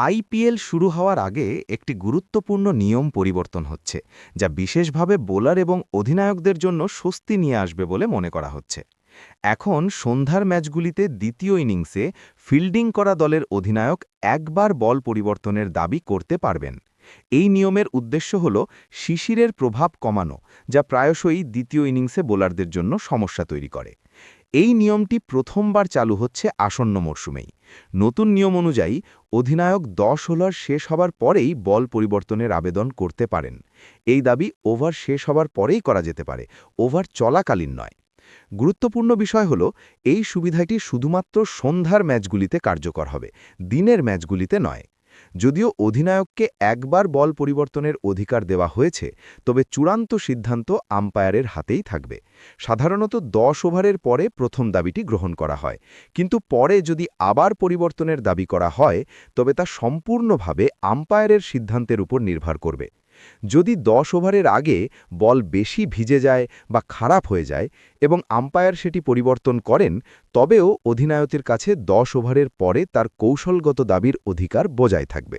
IPL শুরু হওয়ার আগে একটি গুরুত্বপূর্ণ নিয়ম পরিবর্তন হচ্ছে, যা বিশেষভাবে বোলার এবং অধিনায়কদের জন্য স্বস্তি নিয়ে আসবে বলে মনে করা হচ্ছে। এখন সন্ধ্যার ম্যাচগুলিতে দ্বিতীয় ইনিংসে ফিল্ডিং করা দলের অধিনায়ক একবার বল পরিবর্তনের দাবি করতে পারবেন। এই নিয়মের উদ্দেশ্য হল শিশিরের প্রভাব কমানো, যা প্রায়শই দ্বিতীয় ইনিংসে বোলারদের জন্য সমস্যা তৈরি করে। এই নিয়মটি প্রথমবার চালু হচ্ছে আসন্ন মরশুমেই। নতুন নিয়ম অনুযায়ী অধিনায়ক ১০ ওভার শেষ হবার পরেই বল পরিবর্তনের আবেদন করতে পারেন। এই দাবি ওভার শেষ হবার পরেই করা যেতে পারে, ওভার চলাকালীন নয়। গুরুত্বপূর্ণ বিষয় হল এই সুবিধাটি শুধুমাত্র সন্ধ্যার ম্যাচগুলিতে কার্যকর হবে, দিনের ম্যাচগুলিতে নয়। যদিও অধিনায়ককে একবার বল পরিবর্তনের অধিকার দেওয়া হয়েছে, তবে চূড়ান্ত সিদ্ধান্ত আম্পায়ারের হাতেই থাকবে। সাধারণত ১০ ওভারের পরে প্রথম দাবিটি গ্রহণ করা হয়, কিন্তু পরে যদি আবার পরিবর্তনের দাবি করা হয়, তবে তা সম্পূর্ণভাবে আম্পায়ারের সিদ্ধান্তের উপর নির্ভর করবে। যদি ১০ ওভারের আগে বল বেশি ভিজে যায় বা খারাপ হয়ে যায় এবং আম্পায়ার সেটি পরিবর্তন করেন, তবেও অধিনায়কের কাছে ১০ ওভারের পরে তার কৌশলগত দাবির অধিকার বজায় থাকবে।